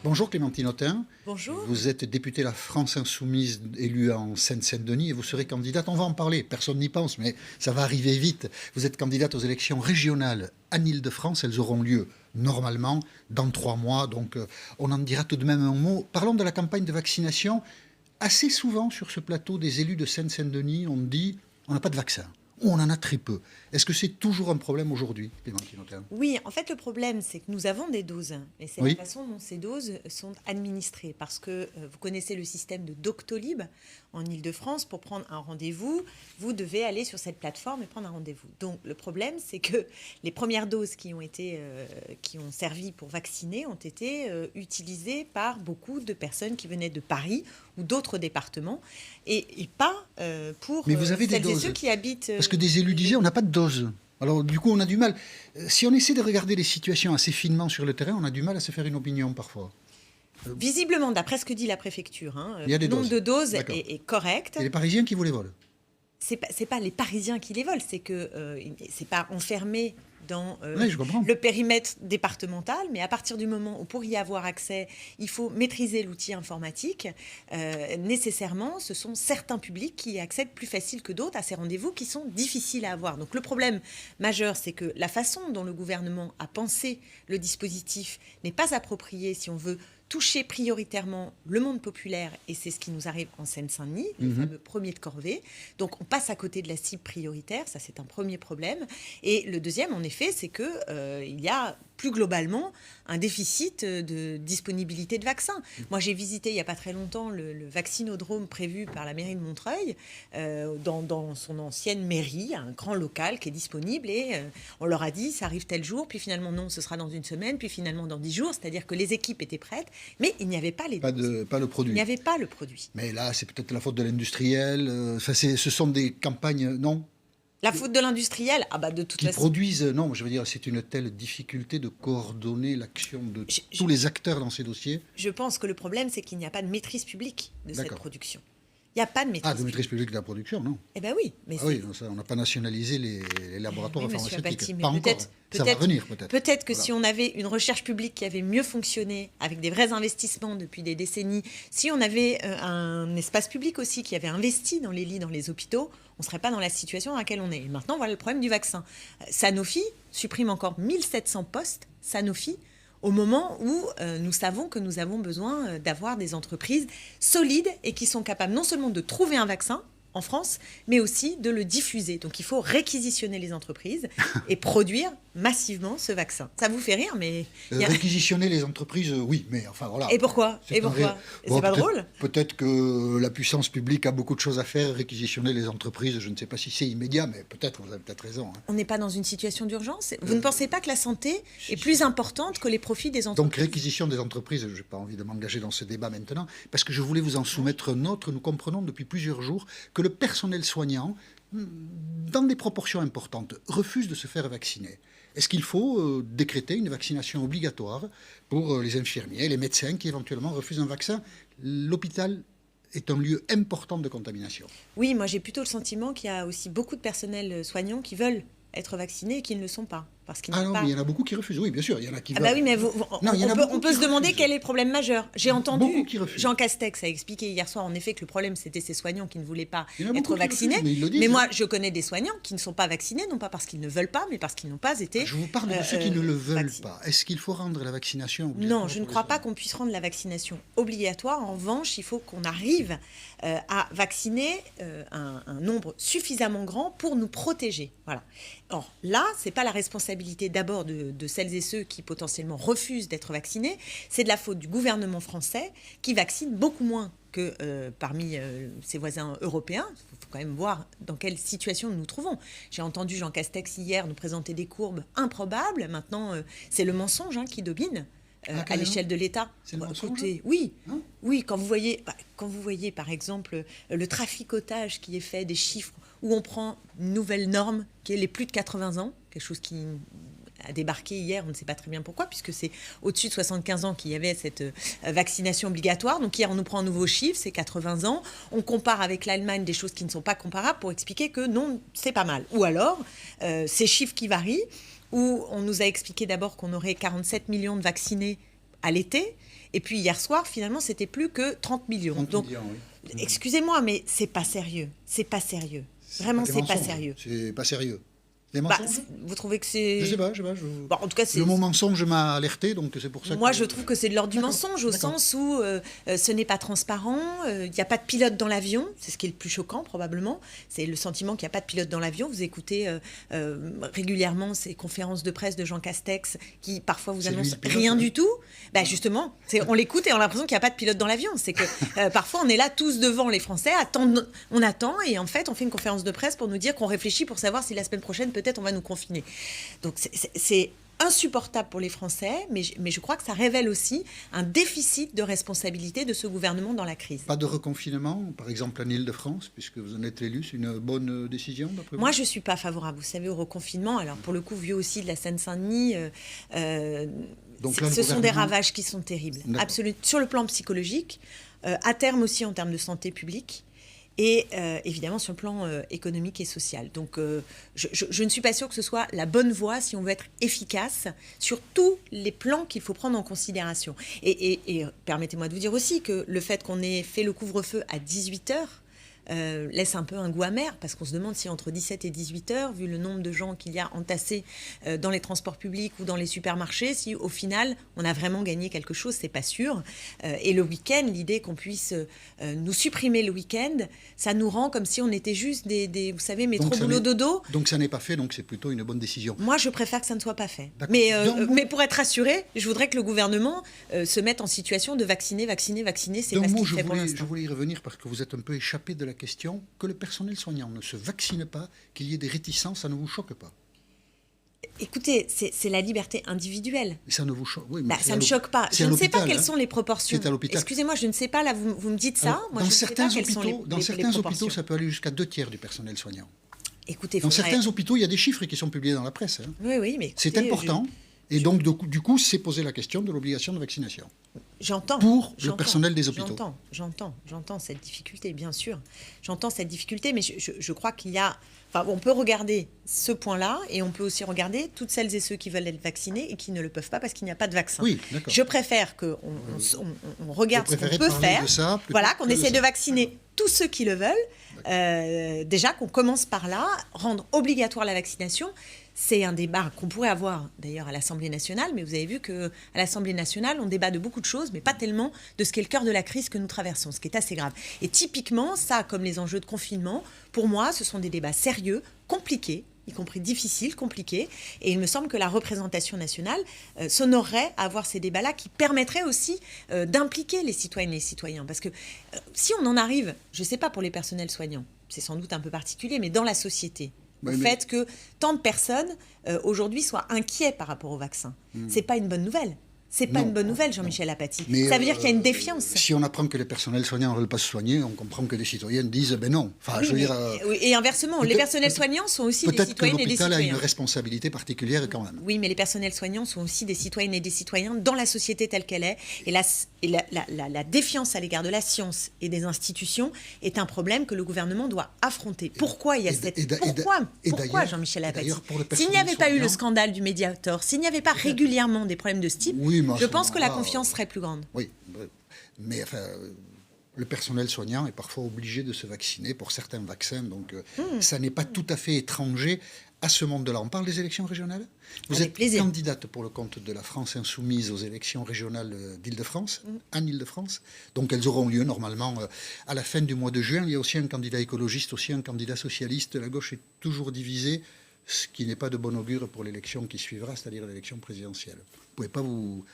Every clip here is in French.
Bonjour Clémentine Autain. Bonjour. Vous êtes députée La France Insoumise élue en Seine-Saint-Denis et vous serez candidate, on va en parler, personne n'y pense, mais ça va arriver vite. Vous êtes candidate aux élections régionales en Île-de-France, elles auront lieu normalement dans 3 mois, donc on en dira tout de même un mot. Parlons de la campagne de vaccination. Assez souvent sur ce plateau, des élus de Seine-Saint-Denis ont dit on n'a pas de vaccin. Ou on en a très peu. Est-ce que c'est toujours un problème aujourd'hui, Clémentine Autain ? Oui, en fait, le problème, c'est que nous avons des doses. Et c'est Oui. la façon dont ces doses sont administrées. Parce que vous connaissez le système de Doctolib en Île-de-France. Pour prendre un rendez-vous, vous devez aller sur cette plateforme et prendre un rendez-vous. Donc, le problème, c'est que les premières doses qui ont servi pour vacciner ont été utilisées par beaucoup de personnes qui venaient de Paris ou d'autres départements et pas pour Mais vous avez des celles et doses. ceux qui habitent... Parce que des élus disaient on n'a pas de dose. Alors du coup on a du mal. Si on essaie de regarder les situations assez finement sur le terrain, on a du mal à se faire une opinion parfois. Visiblement, d'après ce que dit la préfecture, Il y a des le nombre doses. de doses D'accord. est correct. Et les Parisiens qui vous les volent. C'est pas les Parisiens qui les volent, c'est que c'est pas enfermé dans Oui, je comprends. le périmètre départemental, mais à partir du moment où pour y avoir accès, il faut maîtriser l'outil informatique, nécessairement, ce sont certains publics qui accèdent plus facile que d'autres à ces rendez-vous qui sont difficiles à avoir. Donc le problème majeur, c'est que la façon dont le gouvernement a pensé le dispositif n'est pas appropriée si on veut toucher prioritairement le monde populaire, et c'est ce qui nous arrive en Seine-Saint-Denis, le fameux premier de corvée. Donc on passe à côté de la cible prioritaire, ça c'est un premier problème. Et le deuxième, en effet, c'est qu'il y a plus globalement un déficit de disponibilité de vaccins. Moi, j'ai visité il n'y a pas très longtemps le vaccinodrome prévu par la mairie de Montreuil, dans son ancienne mairie, un grand local qui est disponible, et on leur a dit, ça arrive tel jour, puis finalement non, ce sera dans une semaine, puis finalement dans 10 jours, c'est-à-dire que les équipes étaient prêtes, mais il n'y avait pas les doses. Pas le produit. Il n'y avait pas le produit. Mais là, c'est peut-être la faute de l'industriel. Ce sont des campagnes, non, La faute de l'industriel, de toute qui façon... produisent. Non, je veux dire, c'est une telle difficulté de coordonner l'action de tous les acteurs dans ces dossiers. Je pense que le problème, c'est qu'il n'y a pas de maîtrise publique de cette D'accord. production. Il n'y a pas de maîtrise Ah, de maîtrise publique de la production, non. Eh bien oui, mais Ah oui, ça, on n'a pas nationalisé les laboratoires Oui, monsieur pharmaceutiques. Abati, mais Pas encore. Ça va venir peut-être. Peut-être que Voilà. si on avait une recherche publique qui avait mieux fonctionné, avec des vrais investissements depuis des décennies, si on avait un espace public aussi qui avait investi dans les lits, dans les hôpitaux, on ne serait pas dans la situation dans laquelle on est. Et maintenant, voilà le problème du vaccin. Sanofi supprime encore 1700 postes, Sanofi, au moment où nous savons que nous avons besoin d'avoir des entreprises solides et qui sont capables non seulement de trouver un vaccin en France, mais aussi de le diffuser. Donc il faut réquisitionner les entreprises et produire massivement ce vaccin. Ça vous fait rire, mais... Réquisitionner les entreprises, oui, mais enfin voilà. Et pourquoi C'est Et un pourquoi ré- Et c'est pas peut-être- drôle Peut-être que la puissance publique a beaucoup de choses à faire, réquisitionner les entreprises, je ne sais pas si c'est immédiat, mais peut-être, vous avez peut-être raison. Hein. On n'est pas dans une situation d'urgence. Vous ne pensez pas que la santé est plus importante que les profits des Donc entreprises? réquisition des entreprises, je n'ai pas envie de m'engager dans ce débat maintenant, parce que je voulais vous en soumettre un autre. Nous comprenons depuis plusieurs jours que le personnel soignant, dans des proportions importantes, refuse de se faire vacciner. Est-ce qu'il faut décréter une vaccination obligatoire pour les infirmiers, les médecins qui éventuellement refusent un vaccin? L'hôpital est un lieu important de contamination. Oui, moi j'ai plutôt le sentiment qu'il y a aussi beaucoup de personnels soignants qui veulent être vaccinés et qui ne le sont pas. Parce qu'ils Ah n'ont non, pas... mais il y en a beaucoup qui refusent. Oui, bien sûr, il y en a qui Ah bah veulent. oui, mais Non, il y en a on beaucoup peut qui se demander refusent. quel est le problème majeur. J'ai entendu Beaucoup qui refusent. Jean Castex a expliqué hier soir en effet que le problème c'était ces soignants qui ne voulaient pas Il y en a beaucoup être qui vaccinés. refusent, mais ils le disent. moi, je connais des soignants qui ne sont pas vaccinés, non pas parce qu'ils ne veulent pas, mais parce qu'ils n'ont pas été. Je vous parle de ceux qui ne le veulent vaccinés. pas. Est-ce qu'il faut rendre la vaccination obligatoire Non, je ne pour crois les pas soignants qu'on puisse rendre la vaccination obligatoire. En revanche, il faut qu'on arrive à vacciner un nombre suffisamment grand pour nous protéger. Voilà. Or, là, ce n'est pas la responsabilité d'abord de celles et ceux qui potentiellement refusent d'être vaccinés. C'est de la faute du gouvernement français qui vaccine beaucoup moins que parmi ses voisins européens. Il faut quand même voir dans quelle situation nous nous trouvons. J'ai entendu Jean Castex hier nous présenter des courbes improbables. Maintenant, c'est le mensonge qui domine. À carrément. l'échelle de l'État. C'est le mensonge Écoutez, oui, Hein oui, quand vous voyez par exemple le traficotage qui est fait des chiffres où on prend une nouvelle norme qui est les plus de 80 ans, quelque chose qui a débarqué hier, on ne sait pas très bien pourquoi, puisque c'est au-dessus de 75 ans qu'il y avait cette vaccination obligatoire. Donc hier, on nous prend un nouveau chiffre, c'est 80 ans. On compare avec l'Allemagne des choses qui ne sont pas comparables pour expliquer que non, c'est pas mal. Ou alors, ces chiffres qui varient, où on nous a expliqué d'abord qu'on aurait 47 millions de vaccinés à l'été. Et puis hier soir, finalement, c'était plus que 30 millions. 30 Donc, millions, oui. excusez-moi, mais c'est pas sérieux. C'est pas sérieux. Vraiment, des c'est pas mensonges. sérieux. C'est pas sérieux. Des Bah, mensonges. vous trouvez que c'est... Je sais pas. Bon, en tout cas, c'est... Le mot mensonge m'a alerté, donc c'est pour ça Moi, que... je trouve que c'est de l'ordre du D'accord, mensonge, au d'accord. sens où ce n'est pas transparent, il n'y a pas de pilote dans l'avion, c'est ce qui est le plus choquant probablement, c'est le sentiment qu'il n'y a pas de pilote dans l'avion. Vous écoutez régulièrement ces conférences de presse de Jean Castex qui parfois vous C'est lui annoncent le pilote, rien hein. du tout. Bah, justement, on l'écoute et on a l'impression qu'il n'y a pas de pilote dans l'avion. C'est que parfois on est là tous devant les Français, on attend et en fait on fait une conférence de presse pour nous dire qu'on réfléchit pour savoir si la semaine prochaine peut-être on va nous confiner. Donc c'est insupportable pour les Français, mais je crois que ça révèle aussi un déficit de responsabilité de ce gouvernement dans la crise. Pas de reconfinement, par exemple en Île-de-France, puisque vous en êtes élu, c'est une bonne décision d'après vous? Moi, je ne suis pas favorable, vous savez, au reconfinement. Alors, pour le coup, vu aussi de la Seine-Saint-Denis, Donc là, le ce sont des gouvernement- ravages qui sont terribles. D'accord. Absolument. Sur le plan psychologique, à terme aussi en termes de santé publique. Et évidemment sur le plan économique et social. Donc je ne suis pas sûre que ce soit la bonne voie si on veut être efficace sur tous les plans qu'il faut prendre en considération. Et permettez-moi de vous dire aussi que le fait qu'on ait fait le couvre-feu à 18h laisse un peu un goût amer, parce qu'on se demande si entre 17 et 18 heures, vu le nombre de gens qu'il y a entassés dans les transports publics ou dans les supermarchés, si au final on a vraiment gagné quelque chose, c'est pas sûr. Et le week-end, l'idée qu'on puisse nous supprimer le week-end, ça nous rend comme si on était juste des vous savez, métro, Donc ça boulot, n'est- dodo. Donc ça n'est pas fait, donc c'est plutôt une bonne décision. Moi, je préfère que ça ne soit pas fait. D'accord. Mais, Donc, mais pour être rassuré, je voudrais que le gouvernement se mette en situation de vacciner. C'est pas ce qu'il fait pour je l'instant. voulais y revenir parce que vous êtes un peu échappé de la question. Que le personnel soignant ne se vaccine pas, qu'il y ait des réticences, ça ne vous choque pas? Écoutez, c'est la liberté individuelle. Et ça ne vous choque? Oui, mais Bah, c'est ça à ne me l'hôp- choque pas. c'est Je à ne sais pas l'hôpital, quelles hein. sont les proportions. C'est à l'hôpital. Excusez-moi, je ne sais pas. Là, vous me dites ça. Alors, Moi, je ne sais pas quelles sont dans certains les hôpitaux, proportions. ça peut aller jusqu'à 2 tiers du personnel soignant. Écoutez, Dans faudrait- certains hôpitaux, il y a des chiffres qui sont publiés dans la presse, hein. Oui, mais C'est écoutez, important. Et donc, du coup, c'est posé la question de l'obligation de vaccination. J'entends. Pour le j'entends, personnel des hôpitaux. J'entends cette difficulté, bien sûr. J'entends cette difficulté, mais je crois qu'il y a... Enfin, on peut regarder ce point-là et on peut aussi regarder toutes celles et ceux qui veulent être vaccinés et qui ne le peuvent pas parce qu'il n'y a pas de vaccin. Oui, d'accord. Je préfère qu'on on regarde ce qu'on préférez peut parler faire. de ça plutôt Voilà, qu'on que de essaie ça. de vacciner tous ceux qui le veulent. Déjà, qu'on commence par là, rendre obligatoire la vaccination. C'est un débat qu'on pourrait avoir d'ailleurs à l'Assemblée nationale, mais vous avez vu qu'à l'Assemblée nationale, on débat de beaucoup de choses, mais pas tellement de ce qui est le cœur de la crise que nous traversons, ce qui est assez grave. Et typiquement, ça, comme les enjeux de confinement, pour moi, ce sont des débats sérieux, compliqués, y compris difficiles, compliqués. Et il me semble que la représentation nationale s'honorerait à avoir ces débats-là qui permettraient aussi d'impliquer les citoyennes et les citoyens. Parce que si on en arrive, je ne sais pas pour les personnels soignants, c'est sans doute un peu particulier, mais dans la société, au fait que tant de personnes aujourd'hui soient inquiets par rapport au vaccin. C'est pas une bonne nouvelle. C'est pas Non, une bonne nouvelle, non. Jean-Michel Apathy. Mais, Ça veut dire qu'il y a une défiance. Si on apprend que les personnels soignants ne veulent pas se soigner, on comprend que les citoyens disent ben non. Enfin, je veux dire, Oui, et inversement, les personnels soignants sont aussi des peut-être que citoyennes et des l'hôpital a une citoyens. responsabilité particulière quand même. Oui, mais les personnels soignants sont aussi des citoyennes et des citoyens dans la société telle qu'elle est. Et la défiance à l'égard de la science et des institutions est un problème que le gouvernement doit affronter. Pourquoi il y a cette... Pourquoi d'ailleurs- Jean-Michel et Apathy? d'ailleurs, pour le S'il n'y avait pas eu le personnel scandale du Mediator, s'il n'y avait pas régulièrement des problèmes de ce type, Oui, mais à je ce pense que la moment-là, confiance serait plus grande. Oui, mais enfin, le personnel soignant est parfois obligé de se vacciner pour certains vaccins, donc ça n'est pas tout à fait étranger à ce monde-là. On parle des élections régionales? Vous Avec êtes plaisir. candidate pour le compte de la France insoumise aux élections régionales d'Île-de-France, en Île-de-France. Donc elles auront lieu normalement à la fin du mois de juin. Il y a aussi un candidat écologiste, aussi un candidat socialiste. La gauche est toujours divisée, ce qui n'est pas de bon augure pour l'élection qui suivra, c'est-à-dire l'élection présidentielle. Vous pouvez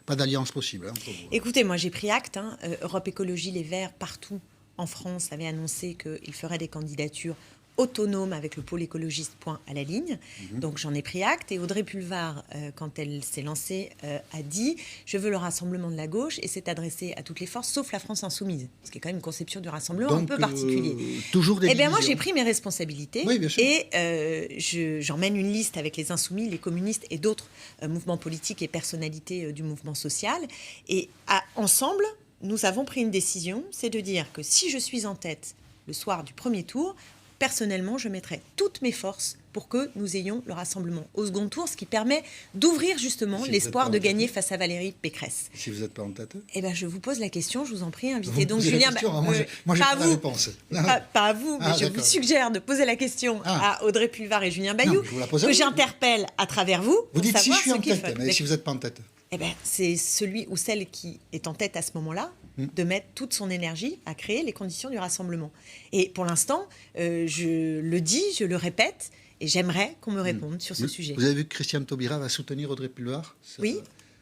pas d'alliance possible. Hein, pour vous. Écoutez, moi j'ai pris acte. Europe Écologie Les Verts, partout en France, avait annoncé qu'il ferait des candidatures autonomes avec le pôle écologiste point à la ligne. Donc j'en ai pris acte. Et Audrey Pulvar, quand elle s'est lancée, a dit « Je veux le rassemblement de la gauche » et s'est adressée à toutes les forces, sauf la France insoumise. Ce qui est quand même une conception du rassemblement un Donc, peu particulier. toujours des Eh bien, moi, divisions. j'ai pris mes responsabilités Oui, bien sûr. et j'emmène une liste avec les Insoumis, les communistes et d'autres mouvements politiques et personnalités du mouvement social. Et ensemble, nous avons pris une décision, c'est de dire que si je suis en tête le soir du premier tour, personnellement, je mettrai toutes mes forces pour que nous ayons le rassemblement au second tour, ce qui permet d'ouvrir justement Si vous l'espoir êtes de pas en gagner tête. face à Valérie Pécresse. Si vous n'êtes pas en tête. Eh bien, je vous pose la question, je vous en prie, Vous invité. me Donc, posez la Julien, question, moi, j'ai pas pas à la vous. réponse. Non. Pas à vous, mais Ah, je vous d'accord. suggère de poser la question Ah. à Audrey Pulvar et Julien Non, Bayou, mais je vous la pose à que vous. j'interpelle à travers vous Vous pour dites si je savoir suis ce en qu'il tête, faut. mais si vous n'êtes pas en tête. Eh ben, c'est celui ou celle qui est en tête à ce moment-là de mettre toute son énergie à créer les conditions du rassemblement. Et pour l'instant, je le dis, je le répète, et j'aimerais qu'on me réponde sur ce sujet. Vous avez vu que Christiane Taubira va soutenir Audrey Pulvar? Oui,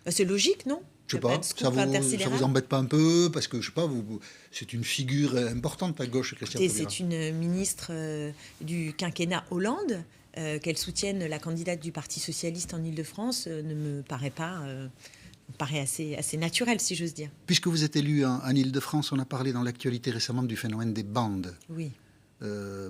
c'est logique, non? Je sais Il y a pas, de scoop ça intersidéral. vous embête pas un peu? Parce que, je sais pas, c'est une figure importante à gauche, Christiane Et Taubira. c'est une ministre du quinquennat Hollande. Qu'elle soutienne la candidate du Parti socialiste en Ile-de-France ne me paraît pas... me paraît assez naturel, si j'ose dire. Puisque vous êtes élu en Ile-de-France, on a parlé dans l'actualité récemment du phénomène des bandes. Oui.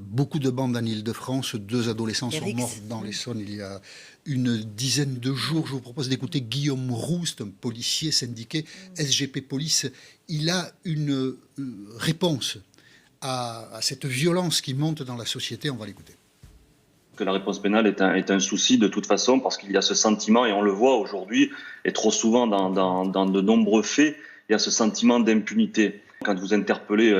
Beaucoup de bandes en Ile-de-France. 2 adolescents sont Eric. morts dans l'Essonne il y a une dizaine de jours. Je vous propose d'écouter Guillaume Roux, c'est un policier syndiqué SGP Police. Il a une réponse à cette violence qui monte dans la société. On va l'écouter. Que la réponse pénale est un souci de toute façon, parce qu'il y a ce sentiment, et on le voit aujourd'hui, et trop souvent dans de nombreux faits, il y a ce sentiment d'impunité. Quand vous interpellez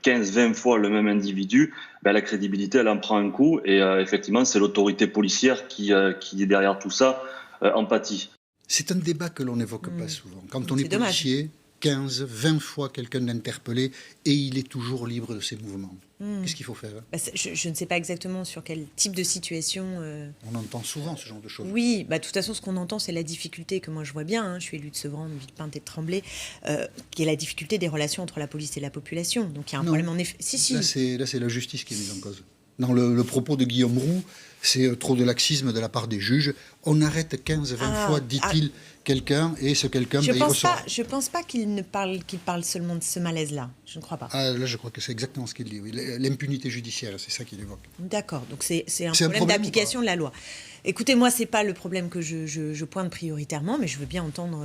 15-20 fois le même individu, ben, la crédibilité, elle en prend un coup, et effectivement, c'est l'autorité policière qui est derrière tout ça, en pâtit. C'est un débat que l'on n'évoque pas souvent. Quand on est C'est dommage. policier, 15, 20 fois quelqu'un l'interpellé et il est toujours libre de ses mouvements. Qu'est-ce qu'il faut faire? Bah, je ne sais pas exactement sur quel type de situation... On entend souvent ce genre de choses. Oui, bah, de toute façon, ce qu'on entend, c'est la difficulté que moi je vois bien. Je suis élue de Sevran, de Villepinte et de Tremblay, qui est la difficulté des relations entre la police et la population. Donc il y a un Non. problème en effet. Si. Là, c'est la justice qui est mise en cause. Dans le propos de Guillaume Roux, c'est trop de laxisme de la part des juges. On arrête 15-20 fois, dit-il, quelqu'un, et ce quelqu'un, Je il pense ressort. pas. Je pense pas qu'il parle seulement de ce malaise-là. Je ne crois pas. Ah, là, je crois que c'est exactement ce qu'il dit. Oui. L'impunité judiciaire, c'est ça qu'il évoque. D'accord, donc c'est un C'est un problème problème d'application ou de la loi. Écoutez, moi, c'est pas le problème que je pointe prioritairement, mais je veux bien entendre,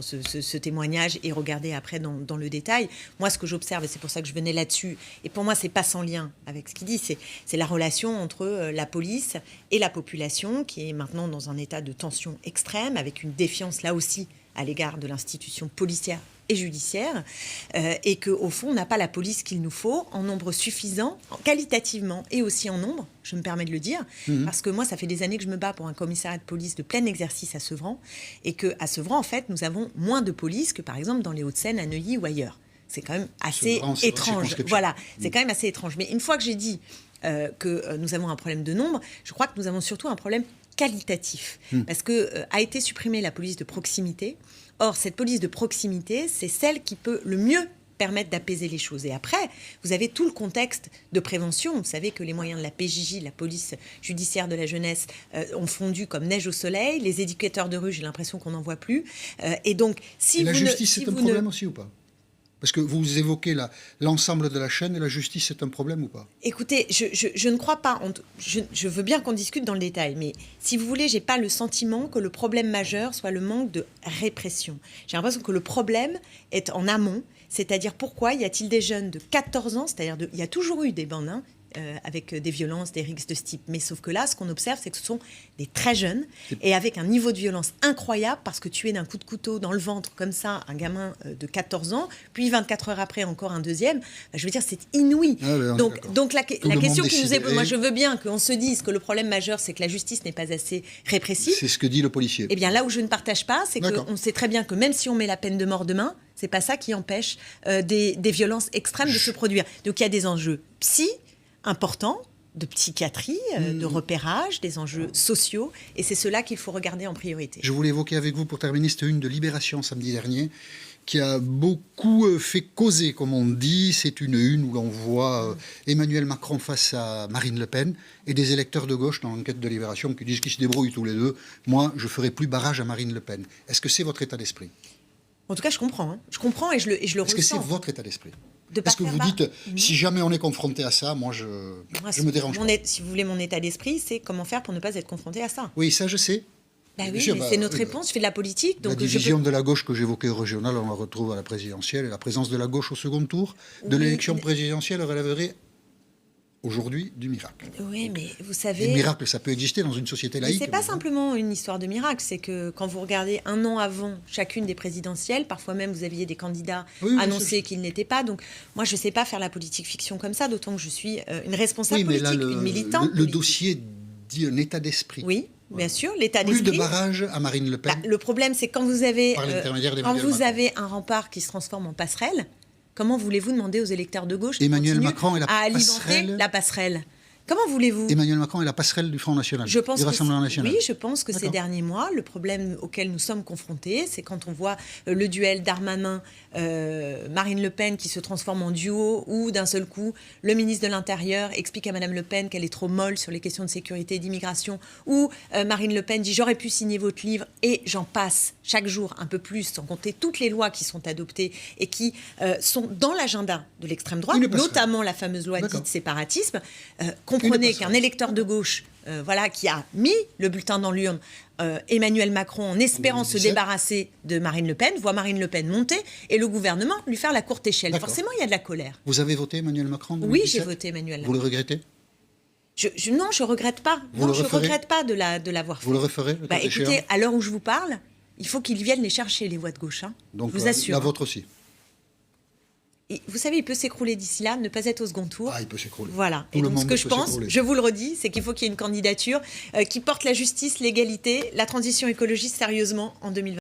ce témoignage et regarder après dans le détail. Moi, ce que j'observe, et c'est pour ça que je venais là-dessus, et pour moi, c'est pas sans lien avec ce qu'il dit, c'est la relation entre la police et la population, qui est maintenant dans un état de tension extrême, avec une défiance, là aussi, à l'égard de l'institution policière et judiciaire, et qu'au fond, on n'a pas la police qu'il nous faut en nombre suffisant, qualitativement et aussi en nombre, je me permets de le dire, parce que moi, ça fait des années que je me bats pour un commissariat de police de plein exercice à Sevran, et qu'à Sevran, en fait, nous avons moins de police que, par exemple, dans les Hauts-de-Seine, à Neuilly ou ailleurs. C'est quand même assez Sevran, c'est votre étrange. circonscription. Voilà, c'est quand même assez étrange. Mais une fois que j'ai dit que nous avons un problème de nombre, je crois que nous avons surtout un problème qualitatif, parce que a été supprimée la police de proximité. Or, cette police de proximité, c'est celle qui peut le mieux permettre d'apaiser les choses. Et après, vous avez tout le contexte de prévention. Vous savez que les moyens de la PJJ, la police judiciaire de la jeunesse, ont fondu comme neige au soleil. Les éducateurs de rue, j'ai l'impression qu'on n'en voit plus. Et donc, si Et la vous justice, ne, si c'est un vous problème ne... aussi ou pas? Parce que vous évoquez l'ensemble de la chaîne, et la justice, c'est un problème ou pas? Écoutez, je ne crois pas. Je veux bien qu'on discute dans le détail, mais si vous voulez, j'ai pas le sentiment que le problème majeur soit le manque de répression. J'ai l'impression que le problème est en amont, c'est-à-dire pourquoi y a-t-il des jeunes de 14 ans, c'est-à-dire il y a toujours eu des bandes, avec des violences, des rixes de ce type. Mais sauf que là, ce qu'on observe, c'est que ce sont des très jeunes et avec un niveau de violence incroyable, parce que tuer d'un coup de couteau dans le ventre comme ça un gamin de 14 ans, puis 24 heures après encore un deuxième, je veux dire, c'est inouï. Ah, ben, Donc la le question monde qui nous est... décide. Moi, je veux bien qu'on se dise que le problème majeur, c'est que la justice n'est pas assez répressive. C'est ce que dit le policier. Eh bien, là où je ne partage pas, c'est D'accord. qu'on sait très bien que même si on met la peine de mort demain, c'est pas ça qui empêche des violences extrêmes de se produire. Donc il y a des enjeux importants, de psychiatrie, de repérage, des enjeux sociaux, et c'est cela qu'il faut regarder en priorité. Je voulais évoquer avec vous, pour terminer, cette une de Libération samedi dernier, qui a beaucoup fait causer, comme on dit. C'est une où l'on voit Emmanuel Macron face à Marine Le Pen, et des électeurs de gauche dans l'enquête de Libération qui disent qu'ils se débrouillent tous les deux. Moi, je ferai plus barrage à Marine Le Pen. Est-ce que c'est votre état d'esprit? En tout cas, je comprends. Hein. Je comprends et je le ressens. Est-ce que c'est votre état d'esprit? De pas Est-ce que faire vous barre. dites, si jamais on est confronté à ça, moi, je me dérange pas? Si vous voulez mon état d'esprit, c'est comment faire pour ne pas être confronté à ça. Oui, ça, je sais. Bah Bien oui, sûr, mais c'est notre réponse. Je fais de la politique. La Donc division de la gauche que j'évoquais au régional, on la retrouve à la présidentielle. Et la présence de la gauche au second tour de Oui, l'élection présidentielle relèverait aujourd'hui du miracle. Oui, mais vous Et savez... le miracle, ça peut exister dans une société Mais laïque. c'est pas mais bon. simplement une histoire de miracle, c'est que quand vous regardez un an avant chacune des présidentielles, parfois même vous aviez des candidats Oui, oui, annoncés qu'ils n'étaient pas. Donc moi je ne sais pas faire la politique fiction comme ça, d'autant que je suis une responsable Oui, mais là, politique, une militante. le politique. dossier dit un état d'esprit. Oui, bien sûr, l'état Plus d'esprit. de barrages à Marine Le Pen. Bah, le problème, c'est quand vous avez, Par l'intermédiaire quand d'Emmanuel vous Macron. avez un rempart qui se transforme en passerelle, comment voulez-vous demander aux électeurs de gauche Emmanuel de Macron est la à alimenter passerelle. la passerelle? Comment voulez-vous? Emmanuel Macron est la passerelle du Front National, Je pense du Rassemblement National. Oui, je pense que ces D'accord. derniers mois, le problème auquel nous sommes confrontés, c'est quand on voit le duel Darmanin-Marine Le Pen qui se transforme en duo, ou d'un seul coup, le ministre de l'Intérieur explique à Madame Le Pen qu'elle est trop molle sur les questions de sécurité et d'immigration, ou Marine Le Pen dit « j'aurais pu signer votre livre » et j'en passe chaque jour un peu plus, sans compter toutes les lois qui sont adoptées et qui sont dans l'agenda de l'extrême droite, Une passerelle. notamment la fameuse loi D'accord. dite séparatisme. Une Comprenez passerelle. qu'un électeur de gauche qui a mis le bulletin dans l'urne, Emmanuel Macron, en espérant se 2017. débarrasser de Marine Le Pen, voit Marine Le Pen monter et le gouvernement lui faire la courte échelle. D'accord. Forcément, il y a de la colère. Vous avez voté Emmanuel Macron en Oui, 2017? j'ai voté Emmanuel Vous Macron. le regrettez? Non, je regrette pas. Vous Non, le je referez regrette pas de l'avoir fait. Vous le referez le cas Écoutez, échéant à l'heure où je vous parle, il faut qu'ils viennent les chercher, les voix de gauche. Donc, je vous assure. la vôtre aussi. Et vous savez, il peut s'écrouler d'ici là, ne pas être au second tour. Ah, il peut s'écrouler. Voilà. Tout Et le donc, ce monde que je peut pense, s'écrouler. je vous le redis, c'est qu'il faut qu'il y ait une candidature qui porte la justice, l'égalité, la transition écologiste sérieusement en 2020.